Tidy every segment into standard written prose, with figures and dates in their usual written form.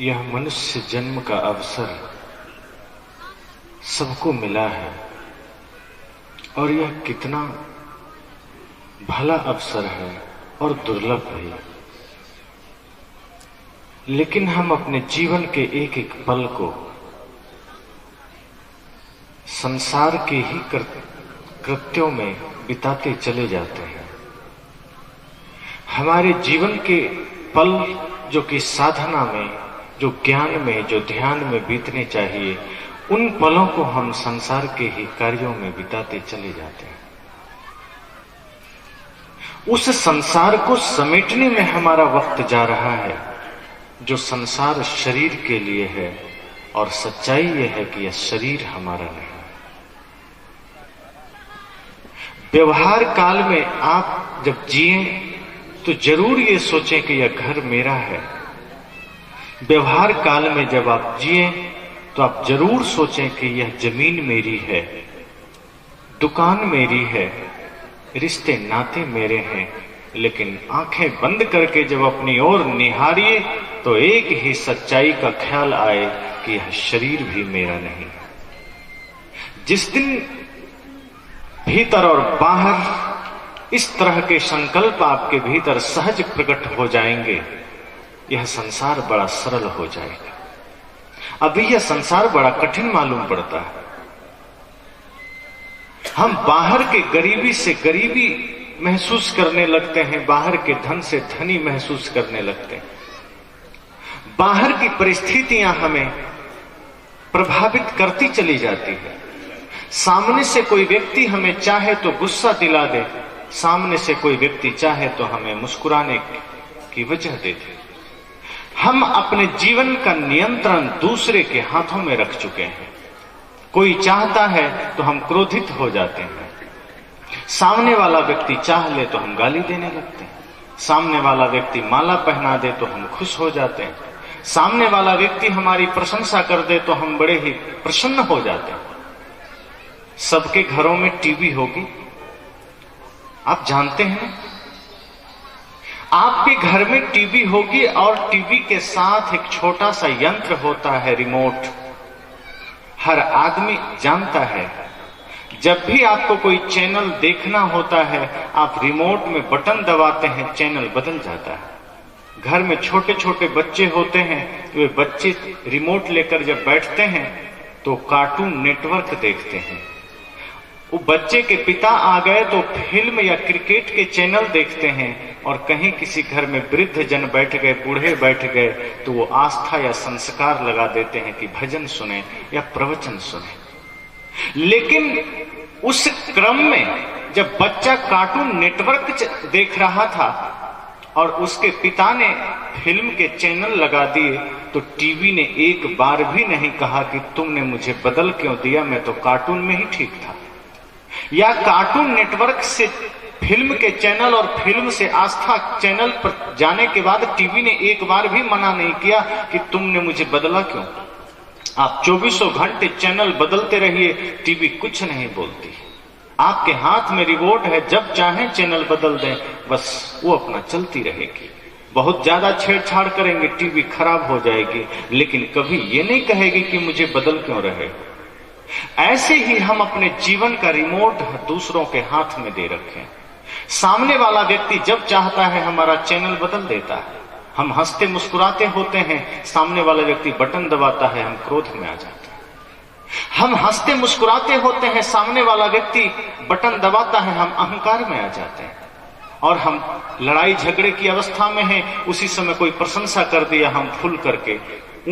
यह मनुष्य जन्म का अवसर सबको मिला है और यह कितना भला अवसर है और दुर्लभ भी। लेकिन हम अपने जीवन के एक एक पल को संसार के ही कृत्यों में बिताते चले जाते हैं। हमारे जीवन के पल जो कि साधना में, जो ज्ञान में, जो ध्यान में बीतने चाहिए, उन पलों को हम संसार के ही कार्यों में बिताते चले जाते हैं। उस संसार को समेटने में हमारा वक्त जा रहा है, जो संसार शरीर के लिए है, और सच्चाई यह है कि यह शरीर हमारा नहीं। व्यवहार काल में आप जब जिए तो जरूर ये सोचें कि यह घर मेरा है। व्यवहार काल में जब आप जिए तो आप जरूर सोचें कि यह जमीन मेरी है, दुकान मेरी है, रिश्ते नाते मेरे हैं। लेकिन आंखें बंद करके जब अपनी ओर निहारिए तो एक ही सच्चाई का ख्याल आए कि यह शरीर भी मेरा नहीं। जिस दिन भीतर और बाहर इस तरह के संकल्प आपके भीतर सहज प्रकट हो जाएंगे, यह संसार बड़ा सरल हो जाएगा। अभी यह संसार बड़ा कठिन मालूम पड़ता है। हम बाहर के गरीबी से गरीबी महसूस करने लगते हैं, बाहर के धन से धनी महसूस करने लगते हैं। बाहर की परिस्थितियां हमें प्रभावित करती चली जाती है। सामने से कोई व्यक्ति हमें चाहे तो गुस्सा दिला दे, सामने से कोई व्यक्ति चाहे तो हमें मुस्कुराने की वजह दे दे। हम अपने जीवन का नियंत्रण दूसरे के हाथों में रख चुके हैं। कोई चाहता है तो हम क्रोधित हो जाते हैं, सामने वाला व्यक्ति चाह ले तो हम गाली देने लगते हैं, सामने वाला व्यक्ति माला पहना दे तो हम खुश हो जाते हैं, सामने वाला व्यक्ति हमारी प्रशंसा कर दे तो हम बड़े ही प्रसन्न हो जाते हैं। सबके घरों में टीवी होगी, आप जानते हैं। आपके घर में टीवी होगी और टीवी के साथ एक छोटा सा यंत्र होता है, रिमोट। हर आदमी जानता है, जब भी आपको कोई चैनल देखना होता है आप रिमोट में बटन दबाते हैं, चैनल बदल जाता है। घर में छोटे छोटे बच्चे होते हैं, वे बच्चे रिमोट लेकर जब बैठते हैं तो कार्टून नेटवर्क देखते हैं। वो बच्चे के पिता आ गए तो फिल्म या क्रिकेट के चैनल देखते हैं, और कहीं किसी घर में वृद्ध जन बैठ गए, बूढ़े बैठ गए, तो वो आस्था या संस्कार लगा देते हैं कि भजन सुने या प्रवचन सुने। लेकिन उस क्रम में जब बच्चा कार्टून नेटवर्क देख रहा था और उसके पिता ने फिल्म के चैनल लगा दिए, तो टीवी ने एक बार भी नहीं कहा कि तुमने मुझे बदल क्यों दिया, मैं तो कार्टून में ही ठीक था। या कार्टून नेटवर्क से फिल्म के चैनल और फिल्म से आस्था चैनल पर जाने के बाद टीवी ने एक बार भी मना नहीं किया कि तुमने मुझे बदला क्यों। आप 24 घंटे चैनल बदलते रहिए, टीवी कुछ नहीं बोलती। आपके हाथ में रिमोट है, जब चाहें चैनल बदल दें, बस वो अपना चलती रहेगी। बहुत ज्यादा छेड़छाड़ करेंगे, टीवी खराब हो जाएगी, लेकिन कभी ये नहीं कहेगी कि मुझे बदल क्यों रहे। ऐसे ही हम अपने जीवन का रिमोट दूसरों के हाथ में दे रखें। सामने वाला व्यक्ति जब चाहता है हमारा चैनल बदल देता है। हम हंसते मुस्कुराते होते हैं, सामने वाला व्यक्ति बटन दबाता है, हम क्रोध में आ जाते हैं। हम हंसते मुस्कुराते होते हैं, सामने वाला व्यक्ति बटन दबाता है, हम अहंकार में आ जाते हैं। और हम लड़ाई झगड़े की अवस्था में हैं, उसी समय कोई प्रशंसा कर दिया, हम फूल करके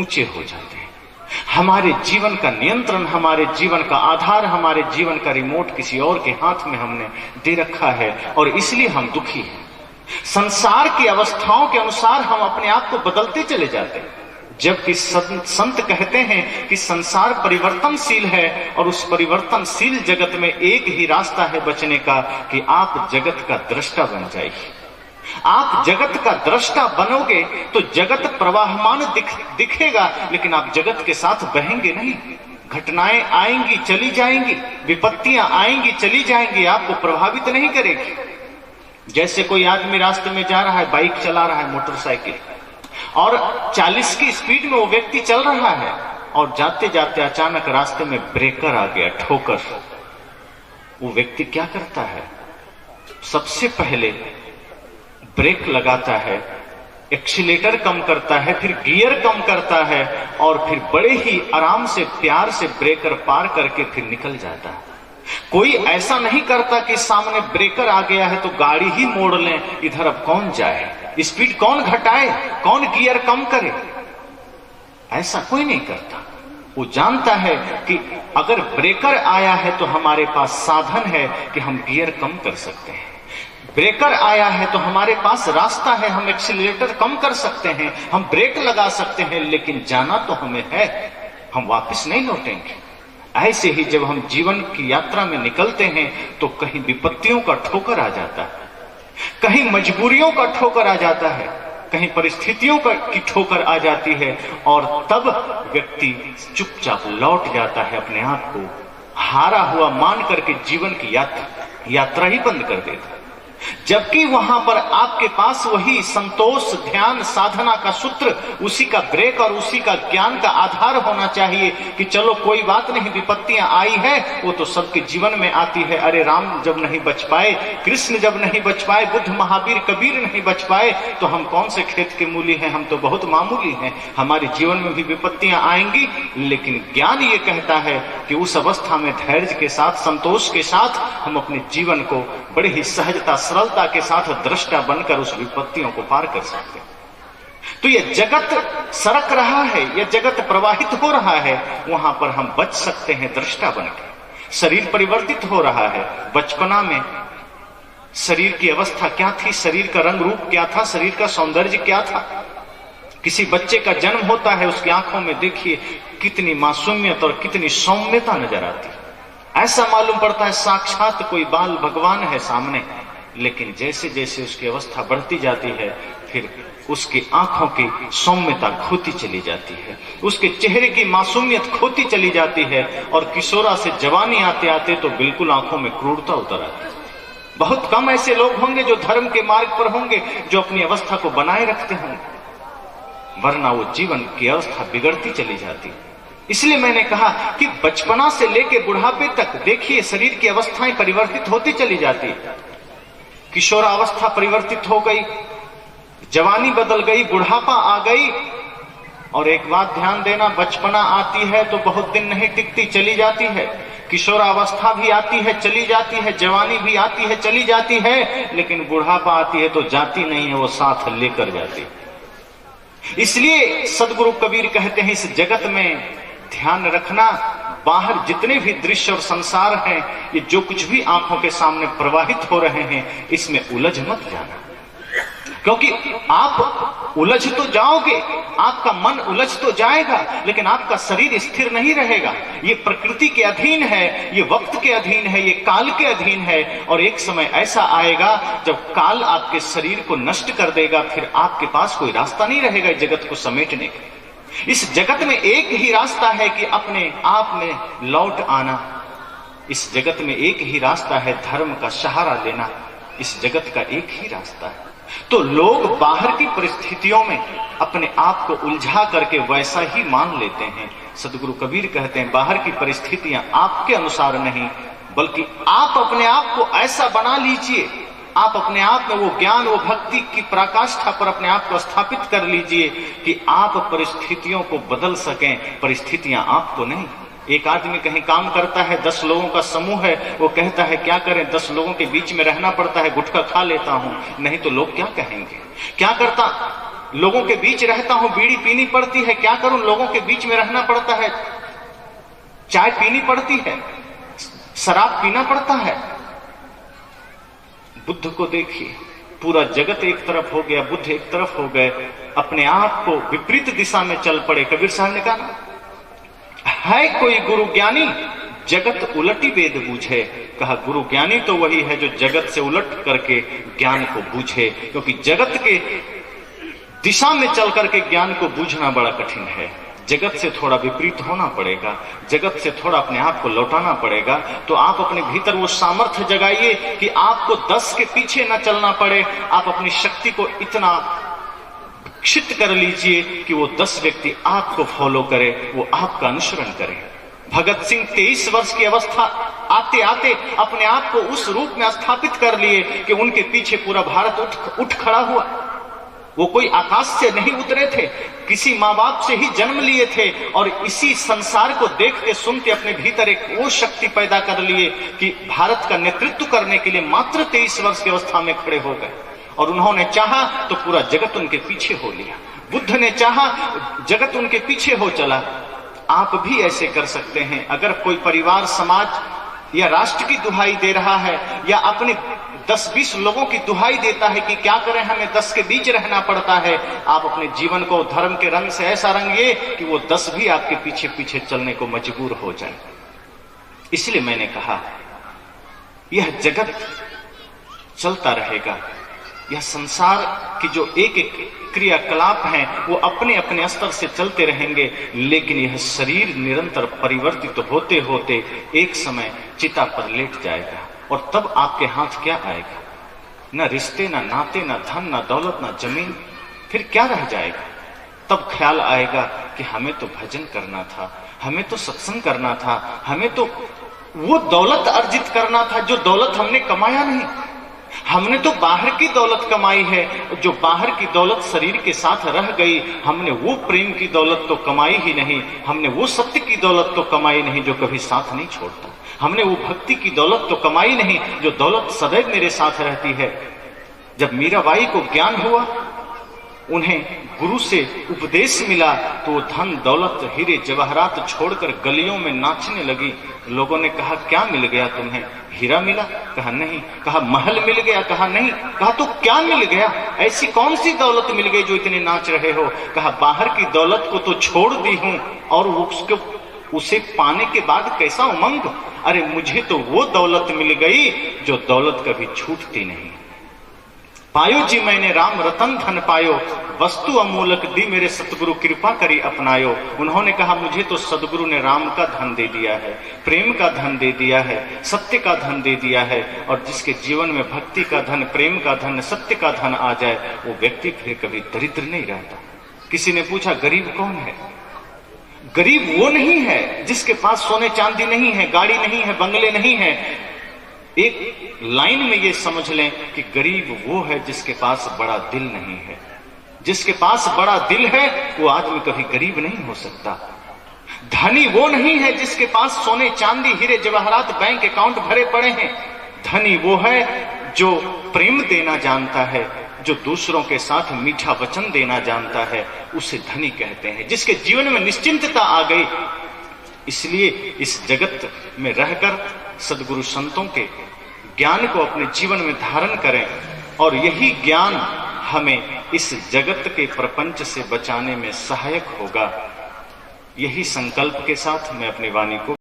ऊंचे हो जाते हैं। हमारे जीवन का नियंत्रण, हमारे जीवन का आधार, हमारे जीवन का रिमोट किसी और के हाथ में हमने दे रखा है, और इसलिए हम दुखी हैं। संसार की अवस्थाओं के अनुसार हम अपने आप को बदलते चले जाते हैं, जबकि संत कहते हैं कि संसार परिवर्तनशील है, और उस परिवर्तनशील जगत में एक ही रास्ता है बचने का, कि आप जगत का दृष्टा बन जाइए। आप जगत का दृष्टा बनोगे तो जगत प्रवाहमान दिखेगा, लेकिन आप जगत के साथ बहेंगे नहीं। घटनाएं आएंगी चली जाएंगी, विपत्तियां आएंगी चली जाएंगी, आपको प्रभावित नहीं करेगी। जैसे कोई आदमी रास्ते में जा रहा है, बाइक चला रहा है, मोटरसाइकिल, और 40 की स्पीड में वो व्यक्ति चल रहा है और जाते जाते अचानक रास्ते में ब्रेकर आ गया, ठोकर। वो व्यक्ति क्या करता है? सबसे पहले ब्रेक लगाता है, एक्सीलेटर कम करता है, फिर गियर कम करता है और फिर बड़े ही आराम से प्यार से ब्रेकर पार करके फिर निकल जाता है। कोई ऐसा नहीं करता कि सामने ब्रेकर आ गया है तो गाड़ी ही मोड़ लें, इधर अब कौन जाए, स्पीड कौन घटाए, कौन गियर कम करे। ऐसा कोई नहीं करता। वो जानता है कि अगर ब्रेकर आया है तो हमारे पास साधन है कि हम गियर कम कर सकते हैं। ब्रेकर आया है तो हमारे पास रास्ता है, हम एक्सीलरेटर कम कर सकते हैं, हम ब्रेक लगा सकते हैं, लेकिन जाना तो हमें है, हम वापस नहीं लौटेंगे। ऐसे ही जब हम जीवन की यात्रा में निकलते हैं तो कहीं विपत्तियों का ठोकर आ जाता है, कहीं मजबूरियों का ठोकर आ जाता है, कहीं परिस्थितियों की ठोकर आ जाती है और तब व्यक्ति चुपचाप लौट जाता है, अपने आप को हारा हुआ मान करके जीवन की यात्रा ही बंद कर देता है। जबकि वहां पर आपके पास वही संतोष, ध्यान, साधना का सूत्र, उसी का ब्रेक और उसी का ज्ञान का आधार होना चाहिए कि चलो कोई बात नहीं, विपत्तियां आई है, वो तो सबके जीवन में आती है। अरे राम जब नहीं बच पाए, कृष्ण जब नहीं बच पाए, बुद्ध, महावीर, कबीर नहीं बच पाए, तो हम कौन से खेत के मूली हैं, हम तो बहुत मामूली हैं। हमारे जीवन में भी विपत्तियां आएंगी, लेकिन ज्ञान ये कहता है कि उस अवस्था में धैर्य के साथ, संतोष के साथ हम अपने जीवन को बड़े ही सहजता, सरलता के साथ दृष्टा बनकर उस विपत्तियों को पार कर सकते हैं। तो यह जगत सरक रहा है, यह जगत प्रवाहित हो रहा है, वहां पर हम बच सकते हैं दृष्टा बनकर। शरीर परिवर्तित हो रहा है। बचपना में शरीर की अवस्था क्या थी, शरीर का रंग रूप क्या था, शरीर का सौंदर्य क्या था। किसी बच्चे का जन्म होता है, उसकी आंखों में देखिए कितनी मासूमियत और कितनी सौम्यता नजर आती है। ऐसा मालूम पड़ता है साक्षात कोई बाल भगवान है सामने। लेकिन जैसे जैसे उसकी अवस्था बढ़ती जाती है, फिर उसकी आंखों की सौम्यता खोती चली जाती है, उसके चेहरे की मासूमियत खोती चली जाती है और किशोरा से जवानी आते आते तो बिल्कुल आंखों में क्रूरता उतर आती है। बहुत कम ऐसे लोग होंगे जो धर्म के मार्ग पर होंगे, जो अपनी अवस्था को बनाए रखते होंगे, वरना वो जीवन की अवस्था बिगड़ती चली जाती है। इसलिए मैंने कहा कि बचपना से लेकर बुढ़ापे तक देखिए शरीर की अवस्थाएं परिवर्तित होती चली जाती है। किशोरावस्था परिवर्तित हो गई, जवानी बदल गई, बुढ़ापा आ गई। और एक बात ध्यान देना, बचपना आती है तो बहुत दिन नहीं टिकती, चली जाती है। किशोरावस्था भी आती है, चली जाती है, जवानी भी आती है, चली जाती है, लेकिन बुढ़ापा आती है तो जाती नहीं है, वो साथ लेकर जाती है। इसलिए सदगुरु कबीर कहते हैं, इस जगत में ध्यान रखना, बाहर जितने भी दृश्य और संसार हैं, ये जो कुछ भी आंखों के सामने प्रवाहित हो रहे हैं, इसमें उलझ मत जाना। क्योंकि आप उलझ तो जाओगे, आपका मन उलझ तो जाएगा, लेकिन आपका शरीर स्थिर नहीं रहेगा। ये प्रकृति के अधीन है, ये वक्त के अधीन है, ये काल के अधीन है। और एक समय ऐसा आएगा जब काल आपके शरीर को नष्ट कर देगा, फिर आपके पास कोई रास्ता नहीं रहेगा जगत को समेटने का। इस जगत में एक ही रास्ता है कि अपने आप में लौट आना। इस जगत में एक ही रास्ता है धर्म का सहारा लेना। इस जगत का एक ही रास्ता है। तो लोग बाहर की परिस्थितियों में अपने आप को उलझा करके वैसा ही मान लेते हैं। सदगुरु कबीर कहते हैं, बाहर की परिस्थितियां आपके अनुसार नहीं, बल्कि आप अपने आप को ऐसा बना लीजिए, आप अपने आप में वो ज्ञान, वो भक्ति की पराकाष्ठा पर अपने आप को स्थापित कर लीजिए कि आप परिस्थितियों को बदल सकें, परिस्थितियां आपको नहीं। एक आदमी कहीं काम करता है, 10 लोगों का समूह है, वो कहता है क्या करें, 10 लोगों के बीच में रहना पड़ता है, गुटखा खा लेता हूं, नहीं तो लोग क्या कहेंगे। क्या करता, लोगों के बीच रहता हूं, बीड़ी पीनी पड़ती है, क्या करूं, लोगों के बीच में रहना पड़ता है, चाय पीनी पड़ती है, शराब पीना पड़ता है। बुद्ध को देखिए, पूरा जगत एक तरफ हो गया, बुद्ध एक तरफ हो गए, अपने आप को विपरीत दिशा में चल पड़े। कबीर साहब ने कहा, है कोई गुरु ज्ञानी जगत उलटी वेद बूझे। कहा, गुरु ज्ञानी तो वही है जो जगत से उलट करके ज्ञान को बूझे, क्योंकि जगत के दिशा में चल करके ज्ञान को बूझना बड़ा कठिन है। जगत से थोड़ा विपरीत होना पड़ेगा, जगत से थोड़ा अपने आप को लौटाना पड़ेगा। तो आप अपने भीतर वो सामर्थ्य जगाइए कि आपको 10 के पीछे न चलना पड़े। आप अपनी शक्ति को इतना निश्चित कर लीजिए कि वो 10 व्यक्ति आपको फॉलो करे, वो आपका अनुसरण करे। भगत सिंह 23 वर्ष की अवस्था आते आते अपने आप को उस रूप में स्थापित कर लिए कि उनके पीछे पूरा भारत उठ खड़ा हुआ। वो कोई आकाश से नहीं उतरे थे, किसी माँ बाप से ही जन्म लिए थे और इसी संसार को देखते सुनते अपने भीतर एक वो शक्ति पैदा कर लिए कि भारत का नेतृत्व करने के लिए मात्र 23 वर्ष की अवस्था में खड़े हो गए। और उन्होंने चाहा तो पूरा जगत उनके पीछे हो लिया। बुद्ध ने चाहा, जगत उनके पीछे हो चला। आप भी ऐसे कर सकते हैं। अगर कोई परिवार, समाज या राष्ट्र की दुहाई दे रहा है या अपने 10-20 लोगों की दुहाई देता है कि क्या करें, हमें 10 के बीच रहना पड़ता है, आप अपने जीवन को धर्म के रंग से ऐसा रंगिए कि वो 10 भी आपके पीछे पीछे चलने को मजबूर हो जाए। इसलिए मैंने कहा यह जगत चलता रहेगा, यह संसार की जो एक एक क्रियाकलाप हैं वो अपने अपने स्तर से चलते रहेंगे, लेकिन यह शरीर निरंतर परिवर्तित होते होते एक समय चिता पर लेट जाएगा। और तब आपके हाथ क्या आएगा? न रिश्ते, न नाते, न धन, न दौलत, न जमीन, फिर क्या रह जाएगा? तब ख्याल आएगा कि हमें तो भजन करना था, हमें तो सत्संग करना था, हमें तो वो दौलत अर्जित करना था जो दौलत हमने कमाया नहीं। हमने तो बाहर की दौलत कमाई है, जो बाहर की दौलत शरीर के साथ रह गई। हमने वो प्रेम की दौलत तो कमाई ही नहीं, हमने वो सत्य की दौलत तो कमाई नहीं जो कभी साथ नहीं छोड़ता, हमने वो भक्ति की दौलत तो कमाई नहीं जो दौलत सदैव मेरे साथ रहती है। जब मीराबाई को ज्ञान हुआ, उन्हें गुरु से उपदेश मिला, तो वो धन दौलत हीरे जवाहरात छोड़कर गलियों में नाचने लगी। लोगों ने कहा क्या मिल गया तुम्हें? हीरा मिला? कहा नहीं। कहा महल मिल गया? कहा नहीं। कहा तो क्या मिल गया? ऐसी कौन सी दौलत मिल गई जो इतने नाच रहे हो? कहा बाहर की दौलत को तो छोड़ दी हूं और उसे पाने के बाद कैसा उमंग। अरे मुझे तो वो दौलत मिल गई जो दौलत कभी छूटती नहीं। पायो जी मैंने राम रतन धन पायो, वस्तु अमूलक दी मेरे सतगुरु कृपा करी अपनायो। उन्होंने कहा मुझे तो सदगुरु ने राम का धन दे दिया है, प्रेम का धन दे दिया है, सत्य का धन दे दिया है। और जिसके जीवन में भक्ति का धन, प्रेम का धन, सत्य का धन आ जाए, वो व्यक्ति फिर कभी दरिद्र नहीं रहता। किसी ने पूछा गरीब कौन है? गरीब वो नहीं है जिसके पास सोने चांदी नहीं है, गाड़ी नहीं है, बंगले नहीं है। एक लाइन में ये समझ लें कि गरीब वो है जिसके पास बड़ा दिल नहीं है। जिसके पास बड़ा दिल है वो आदमी कभी गरीब नहीं हो सकता। धनी वो नहीं है जिसके पास सोने चांदी हीरे जवाहरात बैंक अकाउंट भरे पड़े हैं। धनी वो है जो प्रेम देना जानता है, जो दूसरों के साथ मीठा वचन देना जानता है, उसे धनी कहते हैं। जिसके जीवन में निश्चिंतता आ गई। इसलिए इस जगत में रहकर सदगुरु संतों के ज्ञान को अपने जीवन में धारण करें और यही ज्ञान हमें इस जगत के प्रपंच से बचाने में सहायक होगा। यही संकल्प के साथ मैं अपनी वाणी को